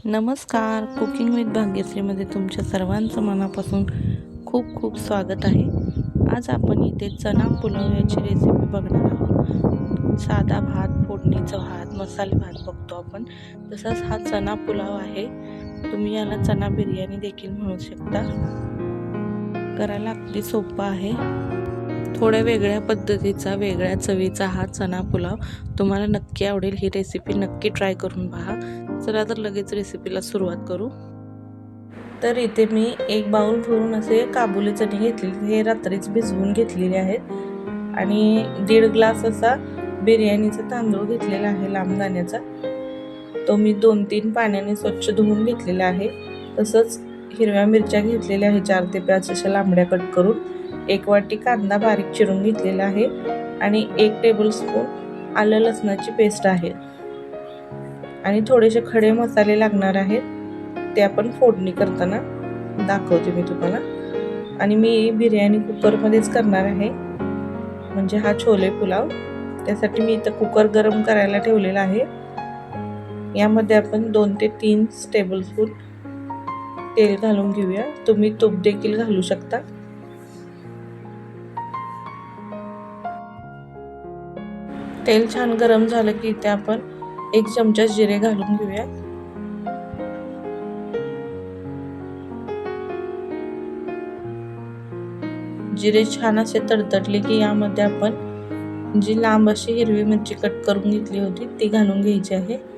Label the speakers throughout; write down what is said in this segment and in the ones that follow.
Speaker 1: नमस्कार. Cooking with भाग्यश्रीमध्ये तुमच्या सर्वांचं मनापासून खूप खूप स्वागत आहे. आज आपण इथे चना पुलाव याची रेसिपी बघणार आहोत. साधा भात, फोडणीचा भात, मसाले भात बघतो आपण, तसाच हा चना पुलाव आहे. तुम्ही याला चना बिर्याणी देखील म्हणू शकता. करायला अगदी सोपा आहे. थोड्या वेगळ्या पद्धतीचा, वेगळ्या चवीचा हा चना पुलाव तुम्हाला नक्की आवडेल. ही रेसिपी नक्की ट्राय करून पहा. चला तर लगेच रेसिपीला सुरुवात करू. तर इथे मी एक बाउल भरून असे काबुली चणे घेतलेले, हे रात्रीच भिजवून घेतलेले आहेत. आणि 1.5 ग्लास असा बिर्याणीचा तांदूळ घेतलेला आहे लांब दाण्याचा. तो मी 2-3 पाण्याने स्वच्छ धुवून घेतलेला आहे. तसंच हिरव्या मिरच्या घेतलेल्या आहे 4 ते 5 अशा लांबड्या कट करून. 1 वाटी कांदा बारीक चिरून घेतलेला आहे आणि 1 टेबलस्पून आलं लसणाची पेस्ट आहे. आणि थोडेसे खडे मसाले लागणार आहेत, ते आपण फोडणी करताना दाखवते मी तुम्हाला. आणि मी बिर्याणी कुकरमध्येच करणार आहे, म्हणजे हा छोले पुलाव. त्यासाठी मी इथं कुकर गरम करायला ठेवलेला आहे. यामध्ये आपण 2 ते 3 टेबलस्पून तेल घालून घेऊया. तुम्ही तूप देखील घालू शकता. तेल छान गरम झालं की इथे आपण 1 चमचा जिरे घालून घेऊया. जिरे छान असे तडतडले की यामध्ये आपण जी लांब अशी हिरवी मिरची कट करून घेतली होती ती घालून घ्यायची आहे.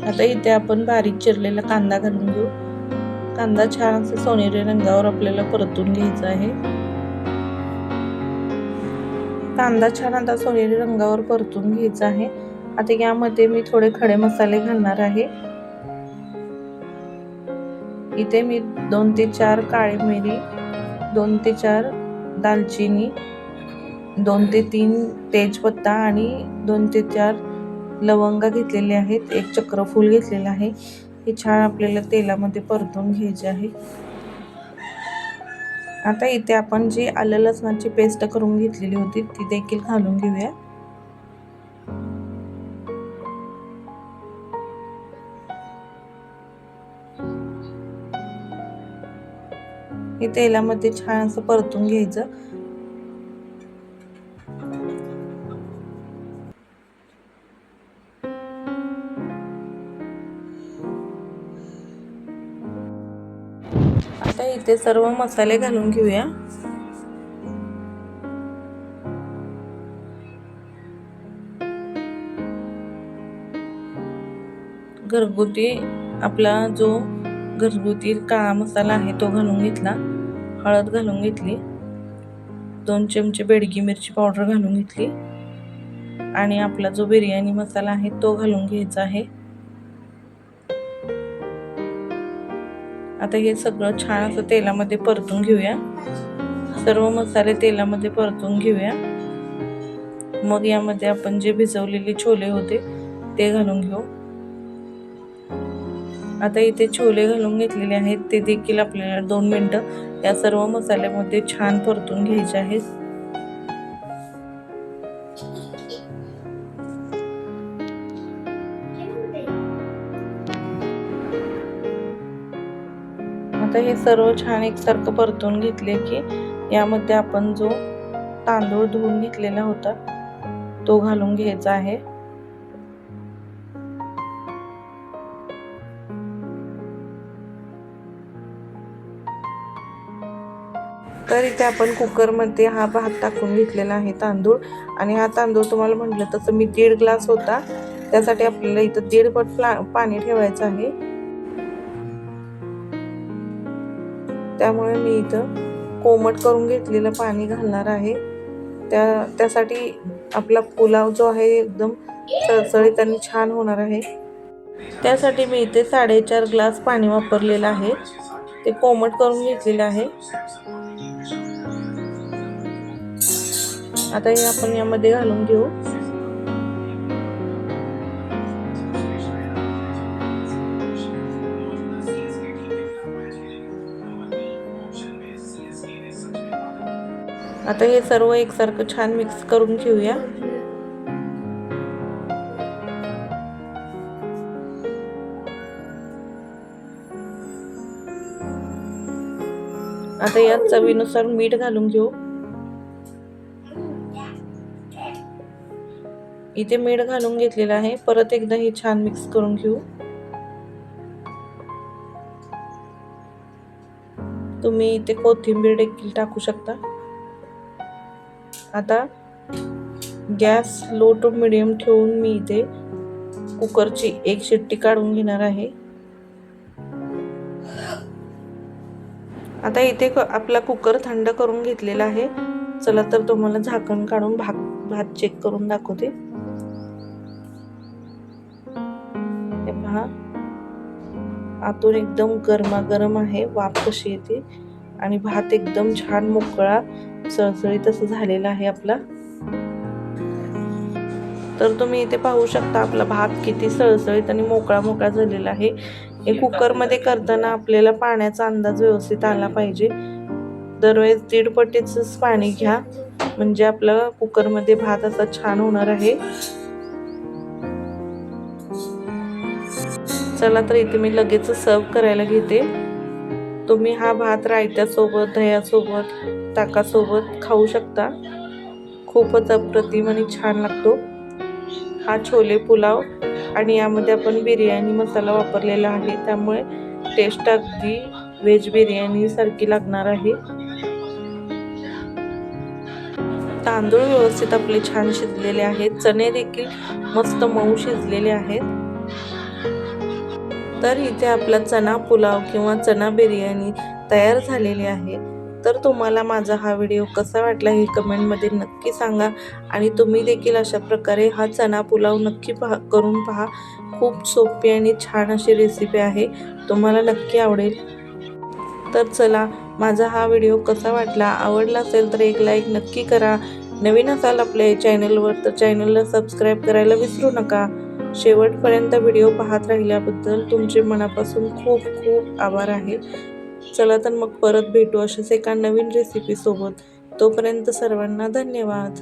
Speaker 1: आता इथे आपण बारीक चिरलेला कांदा घालून घेऊ. कांदा छान असा सोनेरी रंगावर आपल्याला परतून घ्यायचा आहे. कांदा छान आता सोनेरी रंगावर परतून घ्यायचा आहे. आता यामध्ये मी थोडे खडे मसाले घालणार आहे. इथे मी 2 ते 4 काळी मिरी, 2 ते 4 दालचिनी, 2 ते 3 तेजपत्ता आणि 2 ते 4 लवंगा घेतलेले आहेत. 1 चक्रफूल घेतलेलं आहे. हे छान आपल्याला तेलामध्ये परतून घ्यायचे आहे. आता इथे आपण जी आलं लसणाची पेस्ट करून घेतलेली होती ती देखील घालून घेऊया. हे तेलामध्ये छान असं परतून घ्यायचं. आता इथे सर्व मसाले घालून घेऊया. घरगुती आपला जो घरगुती काळा मसाला आहे तो घालून घेतला. हळद घालून घेतली. 2 चमचे बेडगी मिरची पावडर घालून घेतली. आणि आपला जो बिर्याणी मसाला आहे तो घालून घ्यायचा आहे. आता हे सगळं छान असं तेलामध्ये परतून घेऊया. सर्व मसाले तेलामध्ये परतून घेऊया. मग यामध्ये आपण जे भिजवलेले छोले होते ते घालून घेऊ. आता इथे छोले घालून घेतलेले आहेत, ते देखील आपल्याला 2 मिनिटं या सर्व मसाल्यामध्ये छान परतून घ्यायचे आहेत. आता हे सर्व छान एकसारखं परतून घेतले की यामध्ये आपण जो तांदूळ धुवून घेतलेला होता तो घालून घ्यायचा आहे. तर इथे आपण कुकरमध्ये हा भात टाकून घेतलेला आहे तांदूळ. आणि हा तांदूळ तुम्हाला म्हटलं तसं मी 1.5 ग्लास होता, त्यासाठी आपल्याला इथं 1.5 पट पाणी ठेवायचं आहे. त्यामुळे मी इथं कोमट करून घेतलेलं पाणी घालणार आहे. त्यासाठी आपला पुलाव जो आहे एकदम सळसळीत आणि छान होणार आहे. त्यासाठी मी इथे 4.5 ग्लास पाणी वापरलेलं आहे. ते कोमट करून घेतलेलं आहे. आता हे आपण यामध्ये घालून घेऊ. आता हे सर्व एकसारखं छान मिक्स करून घेऊया. आता यात चवीनुसार मीठ घालून घेऊ. इथे मीठ घालून घेतलेलं आहे. परत एकदा हे छान मिक्स करून घेऊ. तुम्ही इथे कोथिंबीर देखील टाकू शकता. आता गॅस लो टू मिडियम ठेवून मी इथे कुकरची एक शिट्टी काढून घेणार आहे. आता इथे आपला कुकर थंड करून घेतलेला आहे. चला तर तुम्हाला झाकण काढून भात चेक करून दाखवते. हे पहा, आतून एकदम गरमागरम आहे. वाफ कशी येते आणि भात एकदम छान मोकळा सळसळीत असं झालेला आहे आपला. तर तुम्ही इथे पाहू शकता आपला भात किती सळसळीत आणि मोकळा झालेला आहे. हे कुकर मध्ये करताना आपल्याला पाण्याचा अंदाज व्यवस्थित आला पाहिजे. दरवेळेस 1.5 पटीच पाणी घ्या, म्हणजे आपला कुकर मध्ये भात असा छान होणार आहे. चला तर इथे मी लगेच सर्व करायला घेते. तुम्ही हा भात रायत्यासोबत, दह्यासोबत, ताकासोबत खाऊ शकता. खूपच अप्रतिम आणि छान लागतो हा छोले पुलाव. आणि यामध्ये आपण बिर्याणी मसाला वापरलेला आहे, त्यामुळे टेस्ट अगदी व्हेज बिर्याणी सारखी लागणार आहे. तांदूळ व्यवस्थित आपले छान शिजलेले आहेत. चणे देखील मस्त मऊ शिजलेले आहेत. तर इथे आपला चना पुलाव किंवा चना बिर्याणी तयार झालेली आहे. तर तुम्हाला माझा हा व्हिडिओ कसा वाटला हे कमेंटमध्ये नक्की सांगा. आणि तुम्ही देखील अशा प्रकारे हा चना पुलाव नक्की करून पहा. खूप सोपी आणि छान अशी रेसिपी आहे, तुम्हाला नक्की आवडेल. तर चला, माझा हा व्हिडिओ कसा वाटला, आवडला असेल तर एक लाईक नक्की करा. नवीन असाल आपल्या चॅनलवर तर चॅनलला सबस्क्राईब करायला विसरू नका. शेवटपर्यंत व्हिडिओ पाहत राहिल्याबद्दल तुमचे मनापासून खूप खूप आभार आहे. चला तर मग परत भेटू अशाच एका नवीन रेसिपी सोबत. तोपर्यंत सर्वांना धन्यवाद.